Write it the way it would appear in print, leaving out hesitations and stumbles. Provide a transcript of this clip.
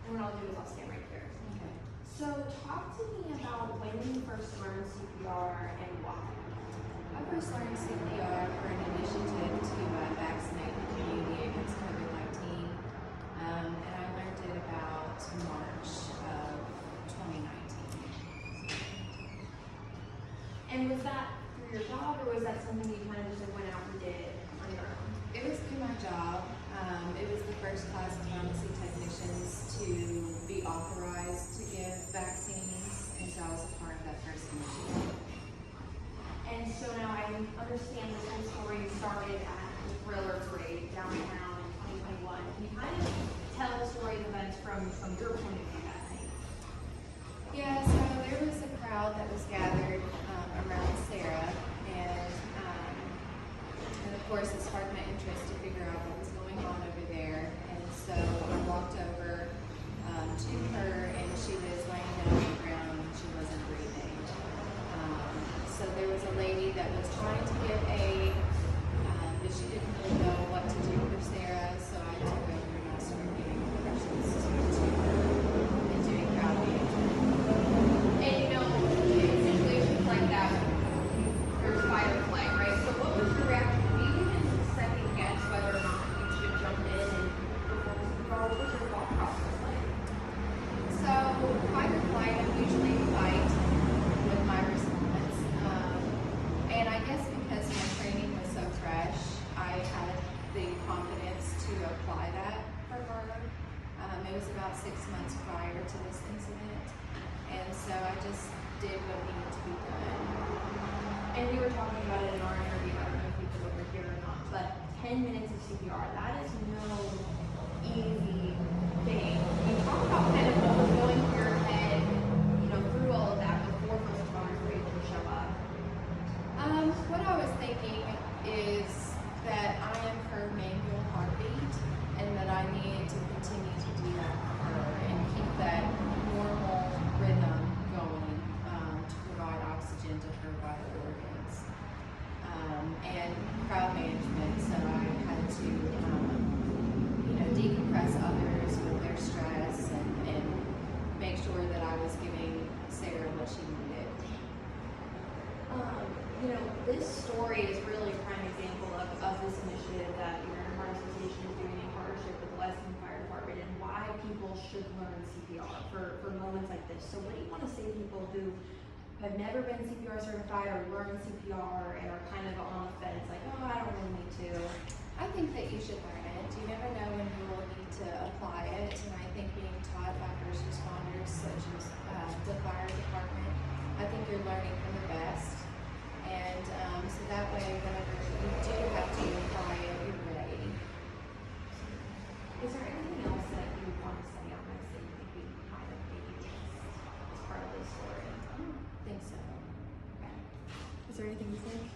And what I'll do is I'll stand right here. Okay. So talk to me about when you first learned CPR and why. I first learned CPR for an initiative to vaccinate the community against COVID-19, and I learned it about March of 2019. And was that through your job, or was that something you kind of just like went out and did on your own? It was through my job. It was the first class of pharmacy technicians to be authorized to give vaccines, and so I was a part of that first initiative. And so now I understand this whole story started at the Thriller Parade downtown in 2021. Can you kind of tell the story of events from your point of view that night? Yeah, so there was a crowd that was gathered around Sarah, and of course it sparked my interest to figure out what was going on over there. And so I walked over to her, and she was laying down on the ground and she wasn't breathing. So there was a lady that was trying to give aid, but she didn't really know what to do for Sarah, so I took over and I started giving directions to her and doing crowd management. And you know, in situations like that, there's fight or flight, right? So what was your reaction? Did you even second guess whether or not you should jump in and perform the CPR? What was your thought process like? So fight or flight, I usually fight with my response. And I guess because my training was so fresh, I had the confidence to apply that for her. It was about 6 months prior to this incident, and so I just did what needed to be done. And we were talking about it in our interview, I don't know if you could over here or not, but 10 minutes of CPR, that is no easy thing. You talk about kind of what was going through your head, you know, through all of that before first responders were able to show up. What I was thinking is that I am her manual heartbeat, and that I need to continue to do that for her and keep that normal rhythm going to provide oxygen to her vital organs. And crowd management, so I had to, decompress others with their stress and make sure that I was giving Sarah what she needed. You know, this story is really a prime example of this initiative that your Heart Association is doing in partnership with the Lexington Fire Department, and why people should learn CPR for moments like this. So what do you want to say to people who have never been CPR certified or learned CPR and are kind of on the fence, like, oh, I don't really need to? I think that you should learn it. You never know when you will need to apply it, and I think being taught by first responders such as the fire department, I think you're learning from the best. And so that way, whenever you do have to apply it, you're ready. Is there anything else that you want to say on this that you think we kind of maybe missed as part of this story? I don't think so. Okay. Is there anything you think?